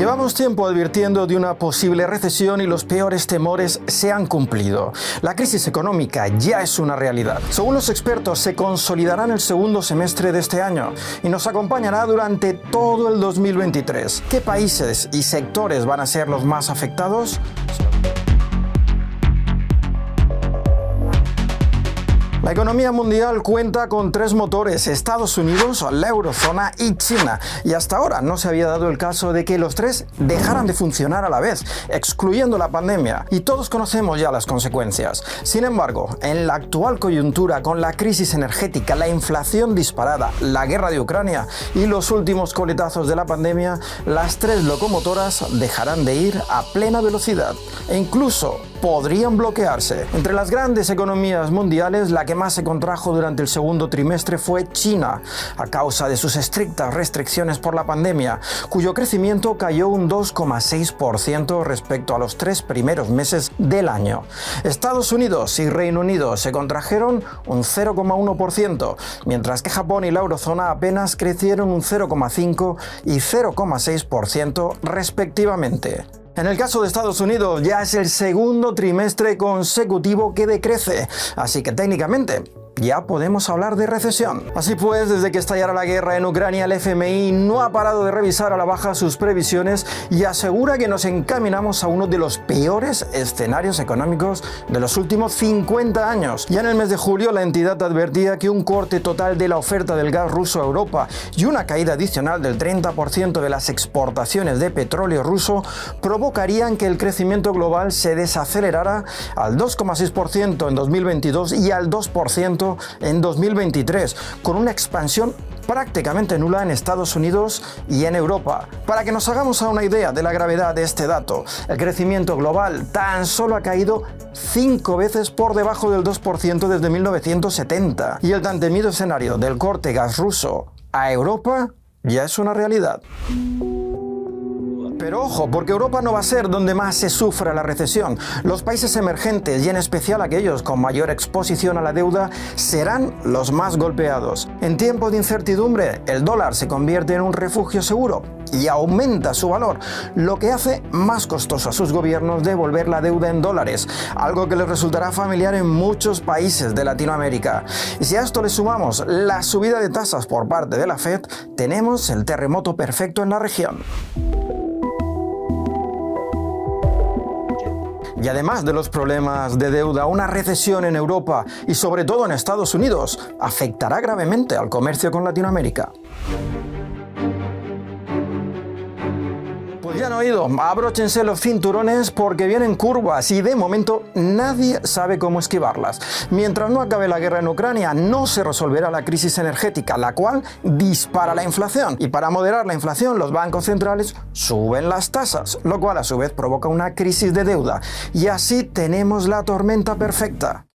Llevamos tiempo advirtiendo de una posible recesión y los peores temores se han cumplido. La crisis económica ya es una realidad. Según los expertos, se consolidará en el segundo semestre de este año y nos acompañará durante todo el 2023. ¿Qué países y sectores van a ser los más afectados? La economía mundial cuenta con tres motores: Estados Unidos, la eurozona y China. Y hasta ahora no se había dado el caso de que los tres dejaran de funcionar a la vez, excluyendo la pandemia. Y todos conocemos ya las consecuencias. Sin embargo, en la actual coyuntura, con la crisis energética, la inflación disparada, la guerra de Ucrania y los últimos coletazos de la pandemia, las tres locomotoras dejarán de ir a plena velocidad e incluso podrían bloquearse. Entre las grandes economías mundiales, la que más se contrajo durante el segundo trimestre fue China, a causa de sus estrictas restricciones por la pandemia, cuyo crecimiento cayó un 2,6% respecto a los tres primeros meses del año. Estados Unidos y Reino Unido se contrajeron un 0,1%, mientras que Japón y la eurozona apenas crecieron un 0,5% y 0,6% respectivamente. En el caso de Estados Unidos, ya es el segundo trimestre consecutivo que decrece, así que técnicamente ya podemos hablar de recesión. Así pues, desde que estallara la guerra en Ucrania, el FMI no ha parado de revisar a la baja sus previsiones y asegura que nos encaminamos a uno de los peores escenarios económicos de los últimos 50 años. Ya en el mes de julio, la entidad advertía que un corte total de la oferta del gas ruso a Europa y una caída adicional del 30% de las exportaciones de petróleo ruso provocarían que el crecimiento global se desacelerara al 2,6% en 2022 y al 2% en 2023, con una expansión prácticamente nula en Estados Unidos y en Europa. Para que nos hagamos una idea de la gravedad de este dato, el crecimiento global tan solo ha caído 5 veces por debajo del 2% desde 1970, y el tan temido escenario del corte gas ruso a Europa ya es una realidad. Pero ojo, porque Europa no va a ser donde más se sufra la recesión. Los países emergentes, y en especial aquellos con mayor exposición a la deuda, serán los más golpeados. En tiempos de incertidumbre, el dólar se convierte en un refugio seguro y aumenta su valor, lo que hace más costoso a sus gobiernos devolver la deuda en dólares, algo que les resultará familiar en muchos países de Latinoamérica. Y si a esto le sumamos la subida de tasas por parte de la Fed, tenemos el terremoto perfecto en la región. Y además de los problemas de deuda, una recesión en Europa y sobre todo en Estados Unidos afectará gravemente al comercio con Latinoamérica. Pues ya han oído, abróchense los cinturones porque vienen curvas y de momento nadie sabe cómo esquivarlas. Mientras no acabe la guerra en Ucrania, no se resolverá la crisis energética, la cual dispara la inflación. Y para moderar la inflación, los bancos centrales suben las tasas, lo cual a su vez provoca una crisis de deuda. Y así tenemos la tormenta perfecta.